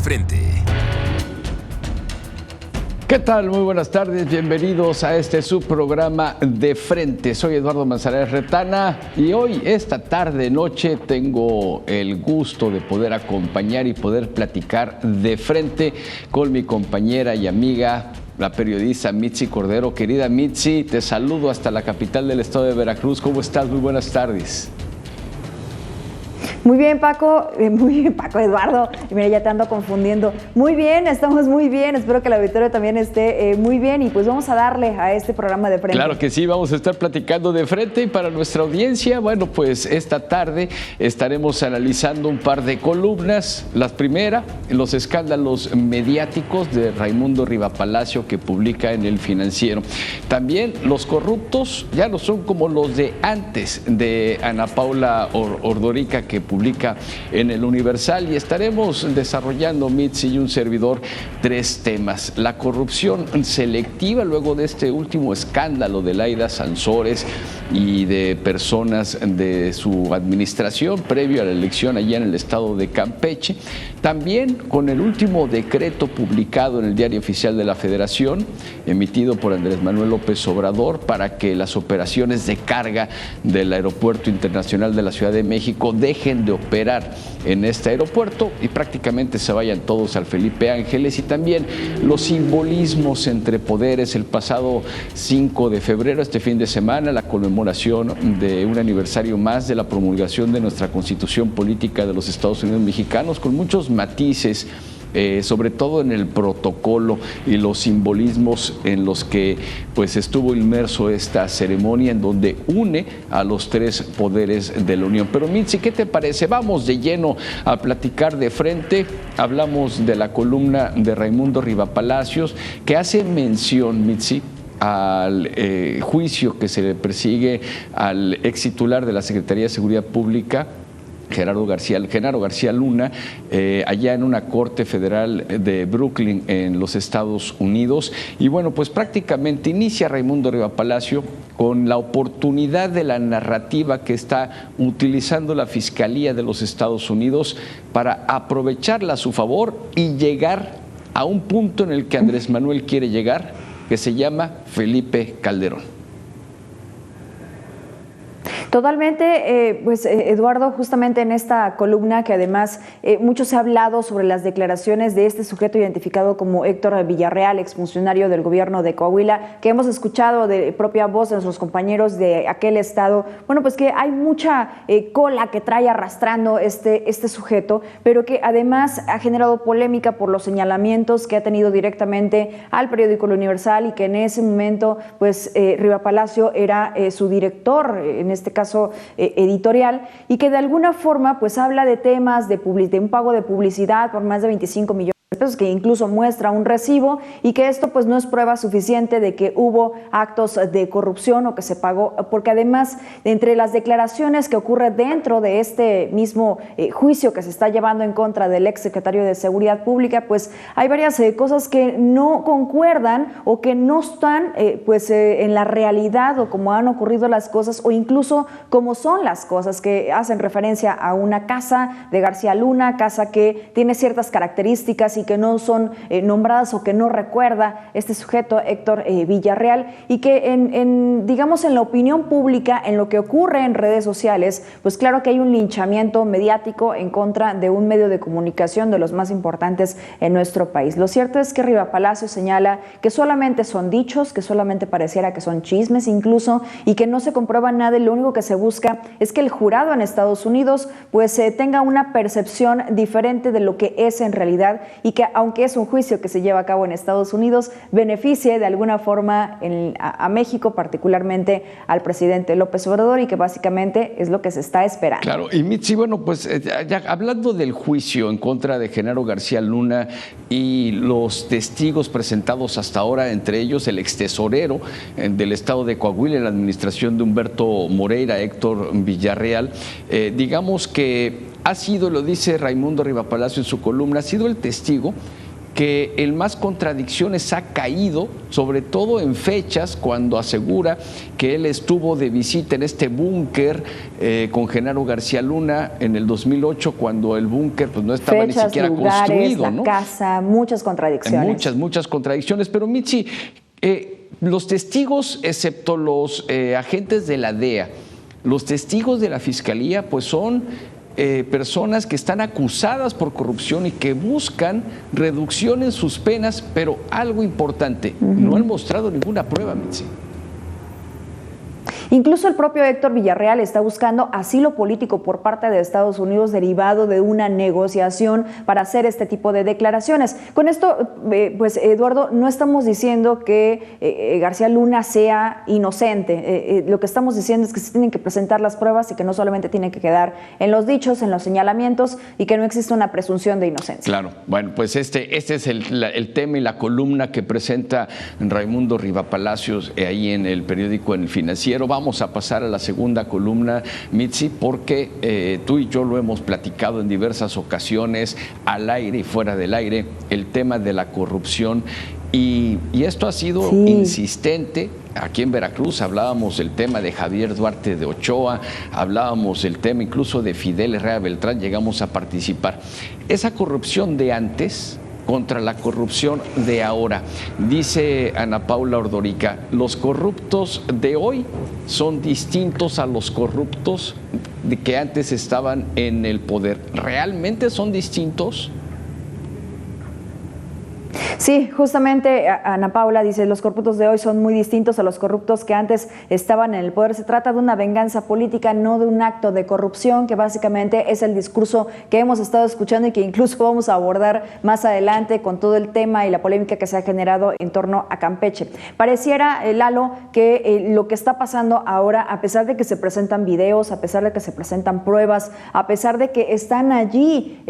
frente. ¿Qué tal? Muy buenas tardes, bienvenidos a este subprograma De Frente. Soy Eduardo Manzanares Retana y hoy, esta tarde, noche, tengo el gusto de poder acompañar y poder platicar de frente con mi compañera y amiga, la periodista Mitzi Cordero. Querida Mitzi, te saludo hasta la capital del estado de Veracruz. ¿Cómo estás? Muy buenas tardes. Muy bien, Paco, Eduardo. Mira, ya te ando confundiendo. Muy bien, estamos muy bien. Espero que el auditorio también esté muy bien y pues vamos a darle a este programa de frente. Claro que sí, vamos a estar platicando de frente y para nuestra audiencia, bueno, pues esta tarde estaremos analizando un par de columnas. La primera, los escándalos mediáticos de Raimundo Rivapalacio que publica en El Financiero. También los corruptos ya no son como los de antes, de Ana Paula Ordorica, que publica en El Universal, y estaremos desarrollando, Mitzi y un servidor, tres temas: la corrupción selectiva luego de este último escándalo de Laida Sansores y de personas de su administración previo a la elección allá en el estado de Campeche, también con el último decreto publicado en el Diario Oficial de la Federación, emitido por Andrés Manuel López Obrador, para que las operaciones de carga del Aeropuerto Internacional de la Ciudad de México dejen de operar en este aeropuerto y prácticamente se vayan todos al Felipe Ángeles. Y también los simbolismos entre poderes. El pasado 5 de febrero, este fin de semana, la conmemoración de un aniversario más de la promulgación de nuestra Constitución Política de los Estados Unidos Mexicanos, con muchos matices, sobre todo en el protocolo y los simbolismos en los que pues estuvo inmerso esta ceremonia, en donde une a los tres poderes de la Unión. Pero Mitzi, ¿qué te parece? Vamos de lleno a platicar de frente. Hablamos de la columna de Raimundo Rivapalacios, que hace mención, Mitzi, al juicio que se le persigue al ex titular de la Secretaría de Seguridad Pública, Genaro García Luna, allá en una corte federal de Brooklyn, en los Estados Unidos. Y bueno, pues prácticamente inicia Raimundo Rivapalacio con la oportunidad de la narrativa que está utilizando la Fiscalía de los Estados Unidos para aprovecharla a su favor y llegar a un punto en el que Andrés Manuel quiere llegar, que se llama Felipe Calderón. Totalmente, pues Eduardo, justamente en esta columna que además mucho se ha hablado sobre las declaraciones de este sujeto identificado como Héctor Villarreal, exfuncionario del gobierno de Coahuila, que hemos escuchado de propia voz de nuestros compañeros de aquel estado. Bueno, pues que hay mucha cola que trae arrastrando este sujeto, pero que además ha generado polémica por los señalamientos que ha tenido directamente al periódico El Universal, y que en ese momento pues Rivapalacio era su director, en este caso editorial, y que de alguna forma pues habla de temas de un pago de publicidad por más de 25 millones de pesos, que incluso muestra un recibo, y que esto pues no es prueba suficiente de que hubo actos de corrupción o que se pagó, porque además entre las declaraciones que ocurre dentro de este mismo juicio que se está llevando en contra del ex secretario de Seguridad Pública, pues hay varias cosas que no concuerdan o que no están en la realidad, o como han ocurrido las cosas, o incluso como son las cosas, que hacen referencia a una casa de García Luna, casa que tiene ciertas características y que no son nombradas o que no recuerda este sujeto, Héctor Villarreal, y que digamos en la opinión pública, en lo que ocurre en redes sociales, pues claro que hay un linchamiento mediático en contra de un medio de comunicación de los más importantes en nuestro país. Lo cierto es que Rivapalacio señala que solamente son dichos, que solamente pareciera que son chismes incluso, y que no se comprueba nada, y lo único que se busca es que el jurado en Estados Unidos pues tenga una percepción diferente de lo que es en realidad, y que aunque es un juicio que se lleva a cabo en Estados Unidos, beneficie de alguna forma a México, particularmente al presidente López Obrador, y que básicamente es lo que se está esperando. Claro, y Mitzi, bueno, pues ya hablando del juicio en contra de Genaro García Luna y los testigos presentados hasta ahora, entre ellos el extesorero del estado de Coahuila en la administración de Humberto Moreira, Héctor Villarreal, digamos que ha sido, lo dice Raimundo Rivapalacio en su columna, ha sido el testigo que el más contradicciones ha caído, sobre todo en fechas cuando asegura que él estuvo de visita en este búnker con Genaro García Luna en el 2008, cuando el búnker pues no estaba fechas, ni siquiera lugares, construido, la ¿no? casa, muchas contradicciones. Muchas contradicciones, pero Mitzi, los testigos, excepto los agentes de la DEA, los testigos de la Fiscalía, pues son personas que están acusadas por corrupción y que buscan reducción en sus penas, pero algo importante, no han mostrado ninguna prueba, Mitzi. Incluso el propio Héctor Villarreal está buscando asilo político por parte de Estados Unidos derivado de una negociación para hacer este tipo de declaraciones. Con esto, pues Eduardo, no estamos diciendo que García Luna sea inocente. Lo que estamos diciendo es que se tienen que presentar las pruebas y que no solamente tienen que quedar en los dichos, en los señalamientos y que no existe una presunción de inocencia. Claro, bueno, pues este es el tema y la columna que presenta Raimundo Rivapalacios ahí en el periódico En El Financiero. Vamos a pasar a la segunda columna, Mitzi, porque tú y yo lo hemos platicado en diversas ocasiones, al aire y fuera del aire, el tema de la corrupción. Y esto ha sido insistente. Aquí en Veracruz hablábamos del tema de Javier Duarte de Ochoa, hablábamos del tema incluso de Fidel Herrera Beltrán, llegamos a participar. Esa corrupción de antes contra la corrupción de ahora. Dice Ana Paula Ordorica, los corruptos de hoy son distintos a los corruptos de que antes estaban en el poder. ¿Realmente son distintos? Sí, justamente Ana Paula dice, los corruptos de hoy son muy distintos a los corruptos que antes estaban en el poder. Se trata de una venganza política, no de un acto de corrupción, que básicamente es el discurso que hemos estado escuchando y que incluso vamos a abordar más adelante con todo el tema y la polémica que se ha generado en torno a Campeche. Pareciera, Lalo, que lo que está pasando ahora, a pesar de que se presentan videos, a pesar de que se presentan pruebas, a pesar de que están allí,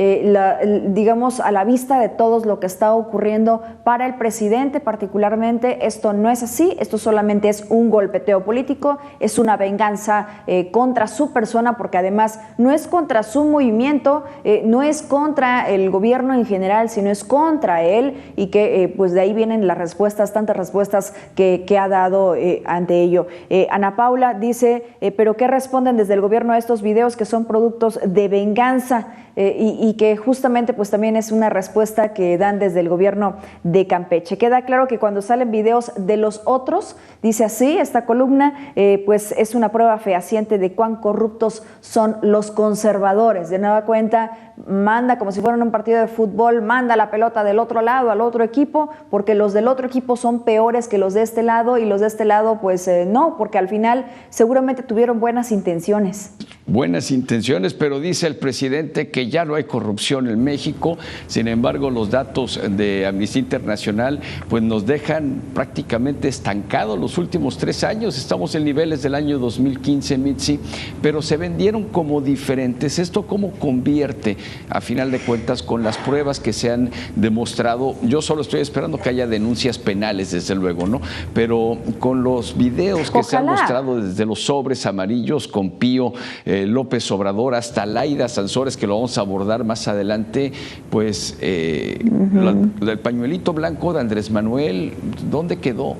digamos, a la vista de todos lo que está ocurriendo para el presidente particularmente, esto no es así, esto solamente es un golpeteo político, es una venganza contra su persona, porque además no es contra su movimiento, no es contra el gobierno en general, sino es contra él, y que pues de ahí vienen las respuestas, tantas respuestas que ha dado ante ello. Ana Paula dice, pero ¿qué responden desde el gobierno a estos videos que son productos de venganza? Y que justamente pues también es una respuesta que dan desde el gobierno de Campeche. Queda claro que cuando salen videos de los otros, dice así esta columna, pues es una prueba fehaciente de cuán corruptos son los conservadores. De nueva cuenta, manda como si fueran un partido de fútbol, manda la pelota del otro lado al otro equipo, porque los del otro equipo son peores que los de este lado, y los de este lado pues no, porque al final seguramente tuvieron buenas intenciones. Buenas intenciones, pero dice el presidente que ya no hay corrupción en México. Sin embargo, los datos de Amnistía Internacional pues nos dejan prácticamente estancados los últimos 3 años. Estamos en niveles del año 2015, Mitzi, pero se vendieron como diferentes. ¿Esto cómo convierte, a final de cuentas, con las pruebas que se han demostrado? Yo solo estoy esperando que haya denuncias penales, desde luego, ¿no? Pero con los videos que se han mostrado desde los sobres amarillos con Pío López Obrador hasta Laida Sansores, que lo vamos a abordar más adelante, pues el pañuelito blanco de Andrés Manuel, ¿dónde quedó?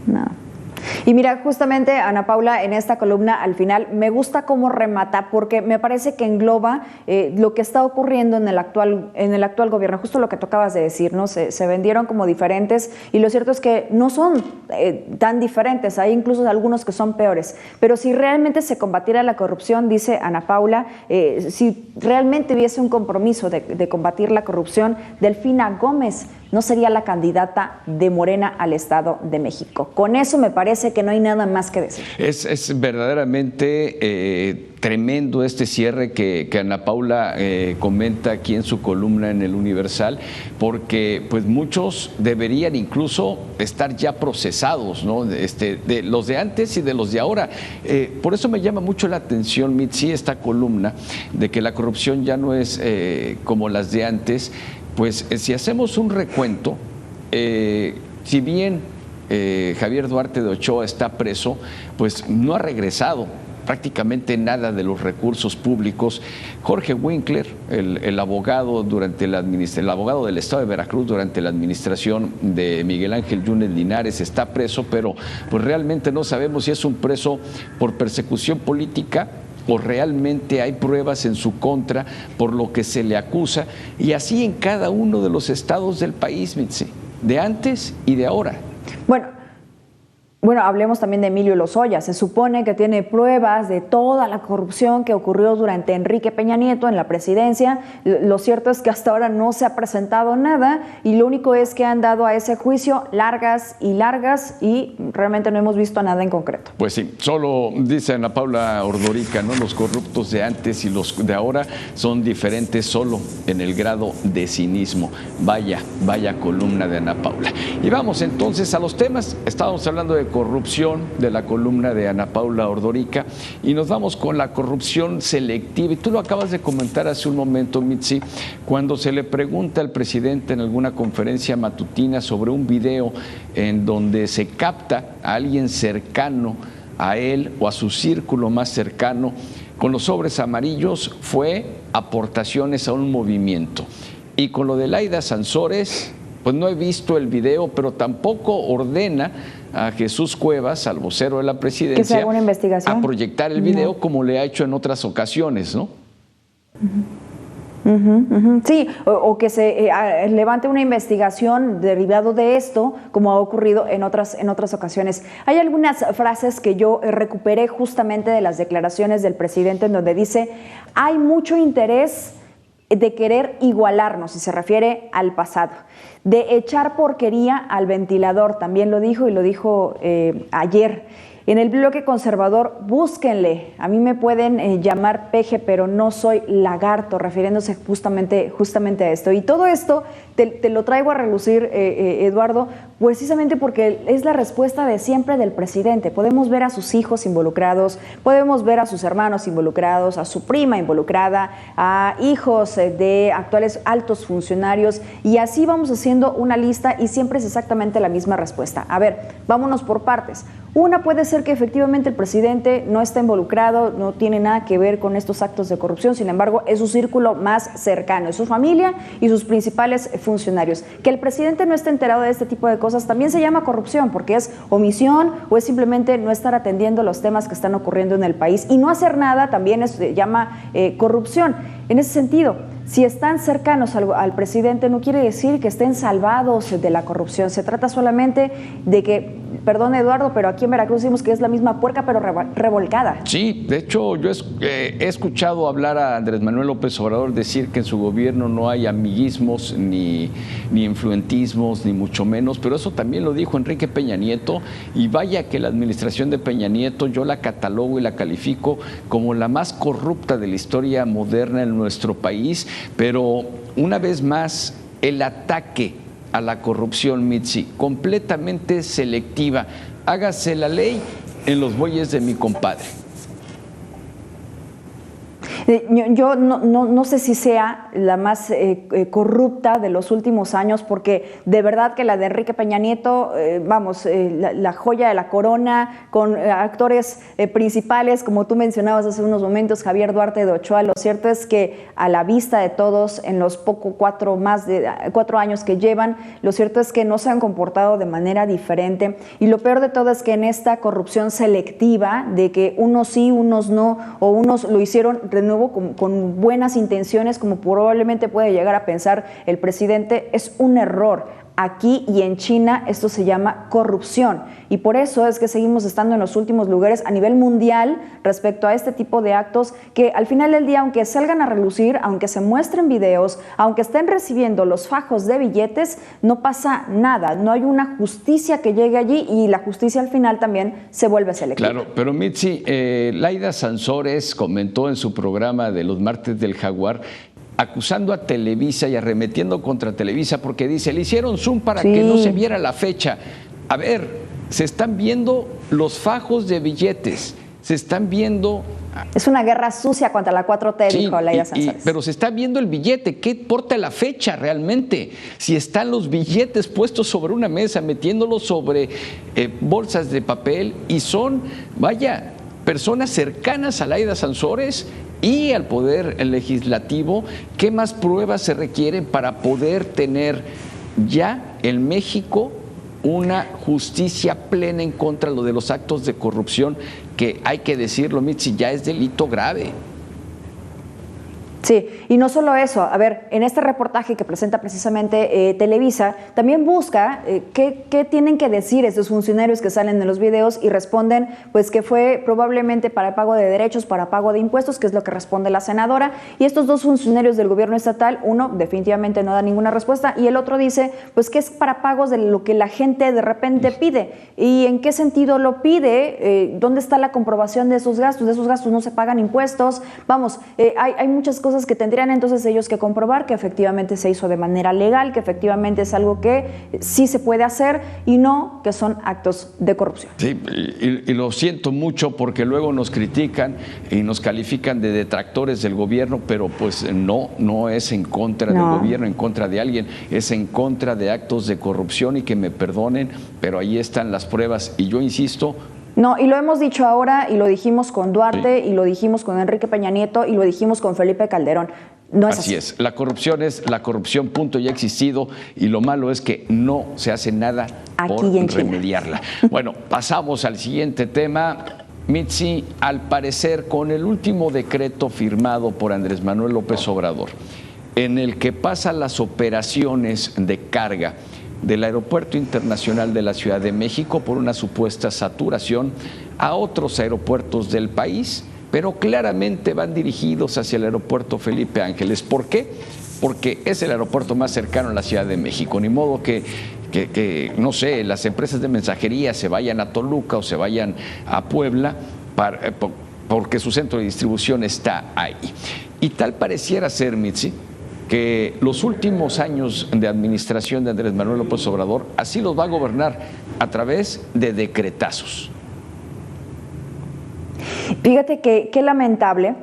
No. Y mira, justamente Ana Paula, en esta columna al final me gusta cómo remata, porque me parece que engloba lo que está ocurriendo en el actual gobierno, justo lo que tú acabas de decir, ¿no? Se vendieron como diferentes, y lo cierto es que no son tan diferentes, hay incluso algunos que son peores. Pero si realmente se combatiera la corrupción, dice Ana Paula, si realmente hubiese un compromiso de combatir la corrupción, Delfina Gómez no sería la candidata de Morena al Estado de México. Con eso me parece que no hay nada más que decir. Es verdaderamente tremendo este cierre que Ana Paula comenta aquí en su columna en El Universal, porque pues muchos deberían incluso estar ya procesados, ¿no? De los de antes y de los de ahora. Por eso me llama mucho la atención, Mitzi, esta columna de que la corrupción ya no es como las de antes. Pues si hacemos un recuento, si bien Javier Duarte de Ochoa está preso, pues no ha regresado prácticamente nada de los recursos públicos. Jorge Winkler, el abogado el abogado del Estado de Veracruz durante la administración de Miguel Ángel Yunes Linares, está preso, pero pues realmente no sabemos si es un preso por persecución política o realmente hay pruebas en su contra por lo que se le acusa, y así en cada uno de los estados del país, Mitzi, de antes y de ahora. Bueno, hablemos también de Emilio Lozoya. Se supone que tiene pruebas de toda la corrupción que ocurrió durante Enrique Peña Nieto en la presidencia. Lo cierto es que hasta ahora no se ha presentado nada y lo único es que han dado a ese juicio largas y realmente no hemos visto nada en concreto. Pues sí, solo dice Ana Paula Ordorica, ¿no? Los corruptos de antes y los de ahora son diferentes solo en el grado de cinismo. Vaya columna de Ana Paula. Y vamos entonces a los temas. Estábamos hablando de corrupción, de la columna de Ana Paula Ordorica, y nos vamos con la corrupción selectiva. Y tú lo acabas de comentar hace un momento, Mitzi, cuando se le pregunta al presidente en alguna conferencia matutina sobre un video en donde se capta a alguien cercano a él o a su círculo más cercano con los sobres amarillos, fue aportaciones a un movimiento. Y con lo de Laida Sansores, pues no he visto el video, pero tampoco ordena a Jesús Cuevas, al vocero de la presidencia, que se haga una investigación, a proyectar el video como le ha hecho en otras ocasiones, ¿no? Sí, o que se levante una investigación derivado de esto, como ha ocurrido en otras ocasiones. Hay algunas frases que yo recuperé justamente de las declaraciones del presidente en donde dice: hay mucho interés de querer igualarnos, y se refiere al pasado, de echar porquería al ventilador, también lo dijo, y lo dijo ayer. En el bloque conservador, búsquenle, a mí me pueden llamar peje, pero no soy lagarto, refiriéndose justamente a esto. Y todo esto te lo traigo a relucir, Eduardo, precisamente porque es la respuesta de siempre del presidente. Podemos ver a sus hijos involucrados, podemos ver a sus hermanos involucrados, a su prima involucrada, a hijos de actuales altos funcionarios, y así vamos haciendo una lista y siempre es exactamente la misma respuesta. A ver, vámonos por partes. Una, puede ser que efectivamente el presidente no está involucrado, no tiene nada que ver con estos actos de corrupción, sin embargo es su círculo más cercano, es su familia y sus principales funcionarios. Que el presidente no esté enterado de este tipo de cosas también se llama corrupción, porque es omisión o es simplemente no estar atendiendo los temas que están ocurriendo en el país, y no hacer nada también se llama corrupción. En ese sentido, si están cercanos al presidente, no quiere decir que estén salvados de la corrupción. Se trata solamente de que, perdón Eduardo, pero aquí en Veracruz decimos que es la misma puerca pero revolcada. Sí, de hecho yo he escuchado hablar a Andrés Manuel López Obrador decir que en su gobierno no hay amiguismos, ni influentismos, ni mucho menos, pero eso también lo dijo Enrique Peña Nieto, y vaya que la administración de Peña Nieto yo la catalogo y la califico como la más corrupta de la historia moderna en nuestro país. Pero una vez más, el ataque a la corrupción, Mitzi, completamente selectiva. Hágase la ley en los bueyes de mi compadre. Yo no sé si sea la más corrupta de los últimos años, porque de verdad que la de Enrique Peña Nieto, la joya de la corona, con actores principales, como tú mencionabas hace unos momentos, Javier Duarte de Ochoa. Lo cierto es que a la vista de todos, en los más de 4 años que llevan, lo cierto es que no se han comportado de manera diferente, y lo peor de todo es que en esta corrupción selectiva, de que unos sí, unos no, o unos lo hicieron de nuevo con buenas intenciones, como probablemente puede llegar a pensar el presidente, es un error. Aquí y en China esto se llama corrupción, y por eso es que seguimos estando en los últimos lugares a nivel mundial respecto a este tipo de actos que al final del día, aunque salgan a relucir, aunque se muestren videos, aunque estén recibiendo los fajos de billetes, no pasa nada, no hay una justicia que llegue allí, y la justicia al final también se vuelve selectiva. Claro, pero Mitzi, Laida Sansores comentó en su programa de los martes del Jaguar, acusando a Televisa y arremetiendo contra Televisa porque dice, le hicieron zoom para que no se viera la fecha. A ver, se están viendo los fajos de billetes, se están viendo... Es una guerra sucia contra la 4T, sí, dijo Laida Sansores. Pero se está viendo el billete. ¿Qué importa la fecha realmente? Si están los billetes puestos sobre una mesa, metiéndolos sobre bolsas de papel, y son, vaya, personas cercanas a Laida Sansores y al Poder Legislativo. ¿Qué más pruebas se requieren para poder tener ya en México una justicia plena en contra de los actos de corrupción, que hay que decirlo, Mitzi, ya es delito grave? Sí, y no solo eso, a ver, en este reportaje que presenta precisamente Televisa, también busca qué tienen que decir esos funcionarios que salen en los videos y responden pues que fue probablemente para pago de derechos, para pago de impuestos, que es lo que responde la senadora, y estos dos funcionarios del gobierno estatal, uno definitivamente no da ninguna respuesta y el otro dice pues que es para pagos de lo que la gente de repente pide. ¿Y en qué sentido lo pide? ¿Dónde está la comprobación de esos gastos? De esos gastos no se pagan impuestos. Vamos, hay muchas cosas que tendrían entonces ellos que comprobar que efectivamente se hizo de manera legal, que efectivamente es algo que sí se puede hacer y no que son actos de corrupción. Sí, y lo siento mucho porque luego nos critican y nos califican de detractores del gobierno, pero pues no es en contra del gobierno, en contra de alguien, es en contra de actos de corrupción, y que me perdonen, pero ahí están las pruebas y yo insisto. No, y lo hemos dicho ahora, y lo dijimos con Duarte, sí, y lo dijimos con Enrique Peña Nieto, y lo dijimos con Felipe Calderón. No es así. Es, la corrupción es la corrupción, punto, ya ha existido, y lo malo es que no se hace nada por remediarla. Bueno, pasamos al siguiente tema. Mitzi, al parecer, con el último decreto firmado por Andrés Manuel López Obrador, en el que pasa las operaciones de carga del Aeropuerto Internacional de la Ciudad de México por una supuesta saturación a otros aeropuertos del país, pero claramente van dirigidos hacia el aeropuerto Felipe Ángeles. ¿Por qué? Porque es el aeropuerto más cercano a la Ciudad de México. Ni modo que no sé, las empresas de mensajería se vayan a Toluca o se vayan a Puebla porque su centro de distribución está ahí. Y tal pareciera ser, Mitzi, que los últimos años de administración de Andrés Manuel López Obrador así los va a gobernar, a través de decretazos. Fíjate que qué lamentable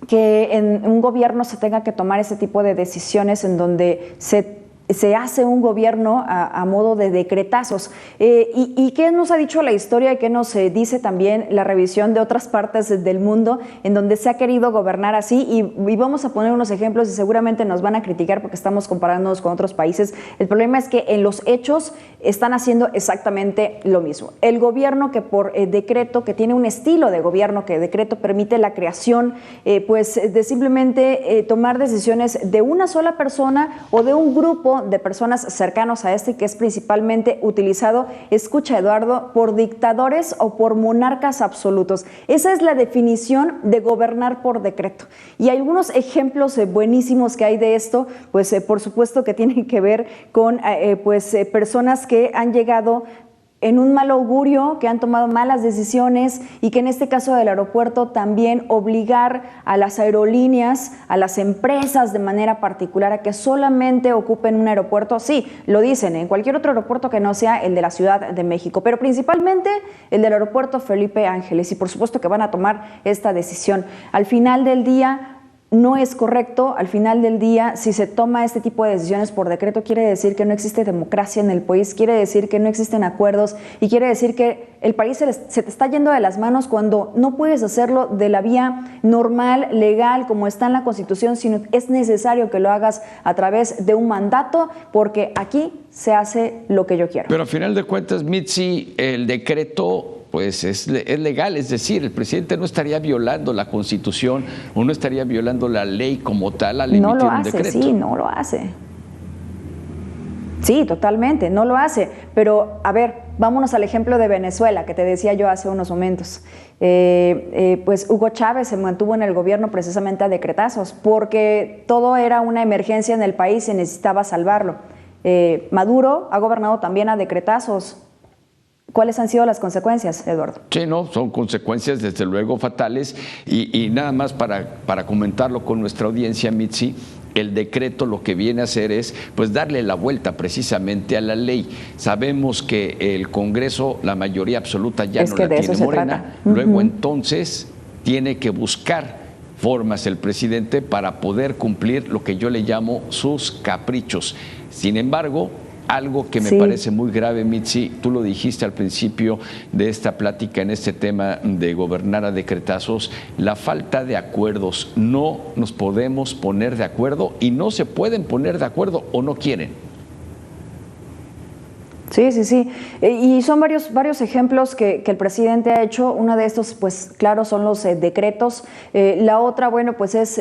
que en un gobierno se tenga que tomar ese tipo de decisiones en donde se hace un gobierno a modo de decretazos. ¿Y qué nos ha dicho la historia y qué nos dice también la revisión de otras partes del mundo en donde se ha querido gobernar así? Y vamos a poner unos ejemplos y seguramente nos van a criticar porque estamos comparándonos con otros países. El problema es que en los hechos están haciendo exactamente lo mismo. El gobierno que por decreto, que tiene un estilo de gobierno que decreto permite la creación pues de simplemente tomar decisiones de una sola persona o de un grupo de personas cercanos a este, que es principalmente utilizado, escucha Eduardo, por dictadores o por monarcas absolutos. Esa es la definición de gobernar por decreto. Y hay algunos ejemplos buenísimos que hay de esto, pues por supuesto que tienen que ver con personas que han llegado en un mal augurio, que han tomado malas decisiones y que en este caso del aeropuerto también obligar a las aerolíneas, a las empresas de manera particular a que solamente ocupen un aeropuerto. Sí, lo dicen, en cualquier otro aeropuerto que no sea el de la Ciudad de México, pero principalmente el del aeropuerto Felipe Ángeles, y por supuesto que van a tomar esta decisión. Al final del día, no es correcto. Al final del día, si se toma este tipo de decisiones por decreto, quiere decir que no existe democracia en el país, quiere decir que no existen acuerdos y quiere decir que el país se te está yendo de las manos cuando no puedes hacerlo de la vía normal, legal, como está en la Constitución, sino es necesario que lo hagas a través de un mandato, porque aquí se hace lo que yo quiero. Pero al final de cuentas, Mitzi, el decreto pues es legal, es decir, el presidente no estaría violando la Constitución o no estaría violando la ley como tal al emitir un decreto. Sí, no lo hace. Sí, totalmente, no lo hace. Pero, a ver, vámonos al ejemplo de Venezuela, que te decía yo hace unos momentos. Pues Hugo Chávez se mantuvo en el gobierno precisamente a decretazos, porque todo era una emergencia en el país y necesitaba salvarlo. Maduro ha gobernado también a decretazos. ¿Cuáles han sido las consecuencias, Eduardo? Sí, no, son consecuencias desde luego fatales y nada más para comentarlo con nuestra audiencia, Mitzi, el decreto lo que viene a hacer es pues darle la vuelta precisamente a la ley. Sabemos que el Congreso, la mayoría absoluta ya no la tiene Morena, luego entonces tiene que buscar formas el presidente para poder cumplir lo que yo le llamo sus caprichos. Sin embargo, algo que me parece muy grave, Mitzi, tú lo dijiste al principio de esta plática en este tema de gobernar a decretazos, la falta de acuerdos. No nos podemos poner de acuerdo y no se pueden poner de acuerdo o no quieren. Sí, sí, sí. Y son varios ejemplos que el presidente ha hecho. Uno de estos, pues claro, son los decretos. La otra, bueno, pues es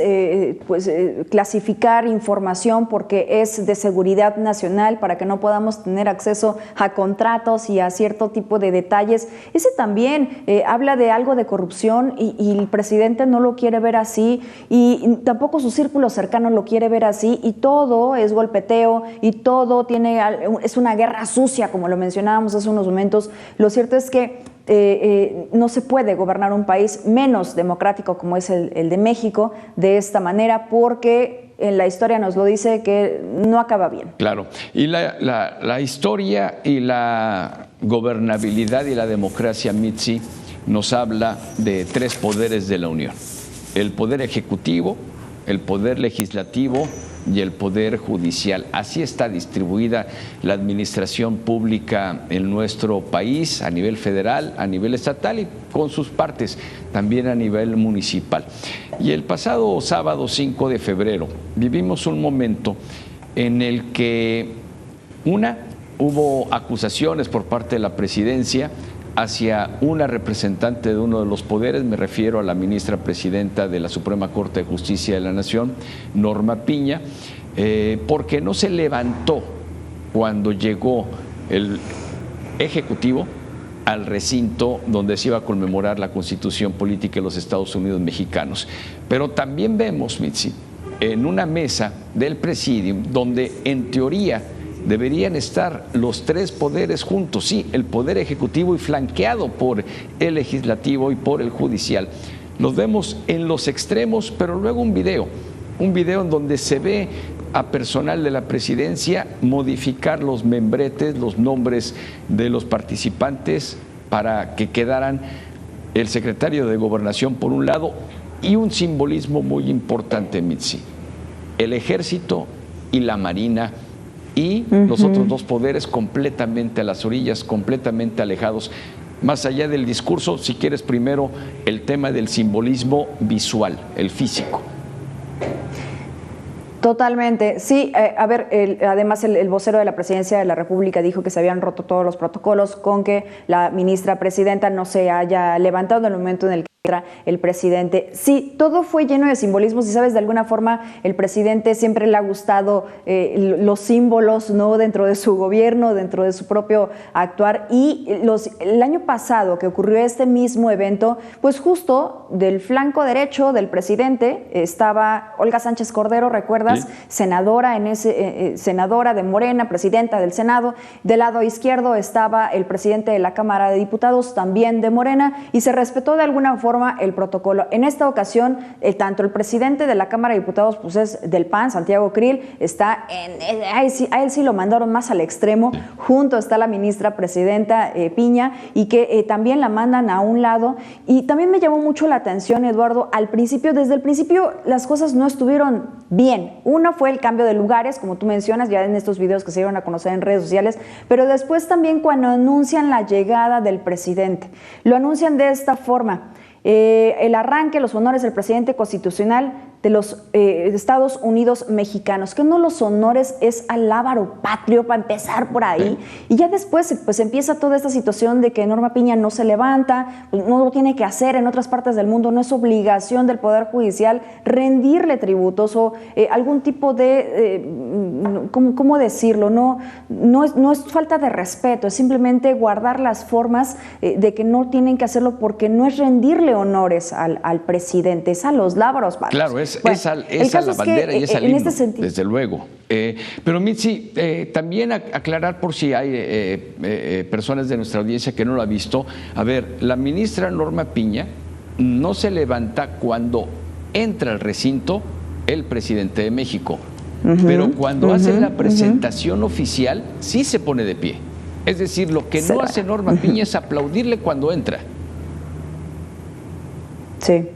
clasificar información porque es de seguridad nacional para que no podamos tener acceso a contratos y a cierto tipo de detalles. Ese también habla de algo de corrupción y el presidente no lo quiere ver así y tampoco su círculo cercano lo quiere ver así y todo es golpeteo y todo es una guerra sucia, como lo mencionábamos hace unos momentos. Lo cierto es que no se puede gobernar un país menos democrático como es el de México de esta manera, porque en la historia nos lo dice que no acaba bien. Claro, y la historia y la gobernabilidad y la democracia, Mitzi, nos habla de tres poderes de la Unión: el poder ejecutivo, el poder legislativo y el Poder Judicial. Así está distribuida la administración pública en nuestro país, a nivel federal, a nivel estatal y con sus partes también a nivel municipal. Y el pasado sábado 5 de febrero vivimos un momento en el que hubo acusaciones por parte de la presidencia hacia una representante de uno de los poderes, me refiero a la ministra presidenta de la Suprema Corte de Justicia de la Nación, Norma Piña, porque no se levantó cuando llegó el Ejecutivo al recinto donde se iba a conmemorar la Constitución Política de los Estados Unidos Mexicanos. Pero también vemos, Mitzi, en una mesa del Presidium donde en teoría deberían estar los tres poderes juntos, sí, el poder ejecutivo y flanqueado por el legislativo y por el judicial. Los vemos en los extremos, pero luego un video en donde se ve a personal de la presidencia modificar los membretes, los nombres de los participantes para que quedaran el secretario de Gobernación por un lado y un simbolismo muy importante, Mitzi, el Ejército y la Marina y los otros dos poderes completamente a las orillas, completamente alejados. Más allá del discurso, si quieres primero el tema del simbolismo visual, el físico. Totalmente, sí. A ver, además el vocero de la Presidencia de la República dijo que se habían roto todos los protocolos con que la ministra presidenta no se haya levantado en el momento en el que entra el presidente. Sí, todo fue lleno de simbolismos y, sabes, de alguna forma el presidente siempre le ha gustado los símbolos, ¿no?, dentro de su gobierno, dentro de su propio actuar. Y el año pasado que ocurrió este mismo evento, pues justo del flanco derecho del presidente estaba Olga Sánchez Cordero, ¿recuerdas? Sí. Senadora senadora de Morena, presidenta del Senado. Del lado izquierdo estaba el presidente de la Cámara de Diputados, también de Morena, y se respetó de alguna forma el protocolo. En esta ocasión, tanto el presidente de la Cámara de Diputados, pues es del PAN, Santiago Krill, está a él sí lo mandaron más al extremo. Junto está la ministra presidenta Piña, y que también la mandan a un lado. Y también me llamó mucho la atención, Eduardo, desde el principio las cosas no estuvieron bien. Uno fue el cambio de lugares, como tú mencionas, ya en estos videos que se dieron a conocer en redes sociales, pero después también cuando anuncian la llegada del presidente, lo anuncian de esta forma: el arranque, los honores del presidente constitucional de los Estados Unidos mexicanos. Que no los honores, es al lábaro patrio, para empezar por ahí. Y ya después pues empieza toda esta situación de que Norma Piña no se levanta, pues no lo tiene que hacer en otras partes del mundo, no es obligación del Poder Judicial rendirle tributos o algún tipo de, ¿cómo decirlo? No es falta de respeto, es simplemente guardar las formas de que no tienen que hacerlo, porque no es rendirle honores al presidente, es a los lábaros patrios. Claro, es a la bandera y es al himno, desde luego. Pero Mitzi, también aclarar por si hay personas de nuestra audiencia que no lo ha visto. A ver, la ministra Norma Piña no se levanta cuando entra al recinto el presidente de México, pero cuando hace la presentación oficial sí se pone de pie. Es decir, lo que no hace Norma Piña es aplaudirle cuando entra. Sí.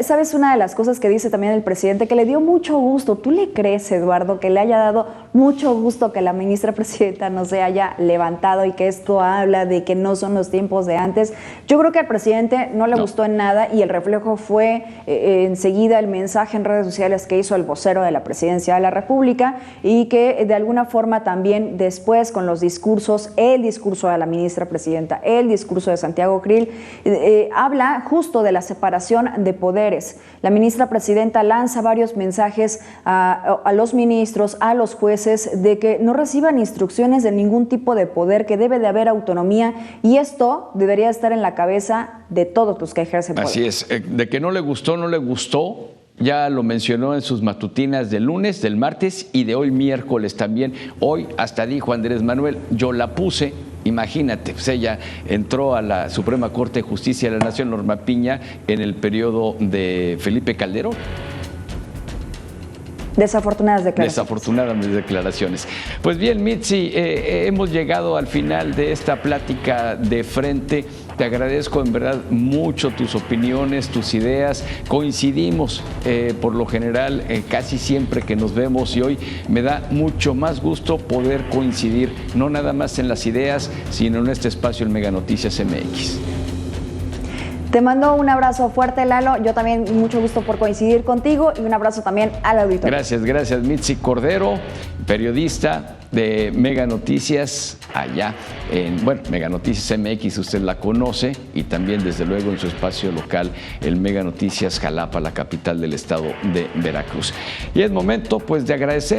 ¿Sabes una de las cosas que dice también el presidente? Que le dio mucho gusto. ¿Tú le crees, Eduardo, que le haya dado mucho gusto que la ministra presidenta no se haya levantado y que esto habla de que no son los tiempos de antes? Yo creo que al presidente no le gustó en nada y el reflejo fue enseguida el mensaje en redes sociales que hizo el vocero de la Presidencia de la República y que de alguna forma también después con los discursos, el discurso de la ministra presidenta, el discurso de Santiago Krill, habla justo de la separación de poderes. La ministra presidenta lanza varios mensajes a los ministros, a los jueces, de que no reciban instrucciones de ningún tipo de poder, que debe de haber autonomía y esto debería estar en la cabeza de todos los que ejercen poder. Así es, de que no le gustó, no le gustó. Ya lo mencionó en sus matutinas del lunes, del martes y de hoy miércoles también. Hoy hasta dijo Andrés Manuel, yo la puse. Imagínate, pues ella entró a la Suprema Corte de Justicia de la Nación, Norma Piña, en el periodo de Felipe Calderón. Desafortunadas declaraciones. Desafortunadas declaraciones. Pues bien, Mitzi, hemos llegado al final de esta plática de frente. Te agradezco en verdad mucho tus opiniones, tus ideas. Coincidimos por lo general casi siempre que nos vemos y hoy me da mucho más gusto poder coincidir, no nada más en las ideas, sino en este espacio en Mega Noticias MX. Te mando un abrazo fuerte, Lalo. Yo también mucho gusto por coincidir contigo y un abrazo también al auditorio. Gracias, Mitzi Cordero, periodista de Mega Noticias allá en, Mega Noticias MX, usted la conoce, y también desde luego en su espacio local, el Mega Noticias Jalapa, la capital del estado de Veracruz. Y es momento pues de agradecer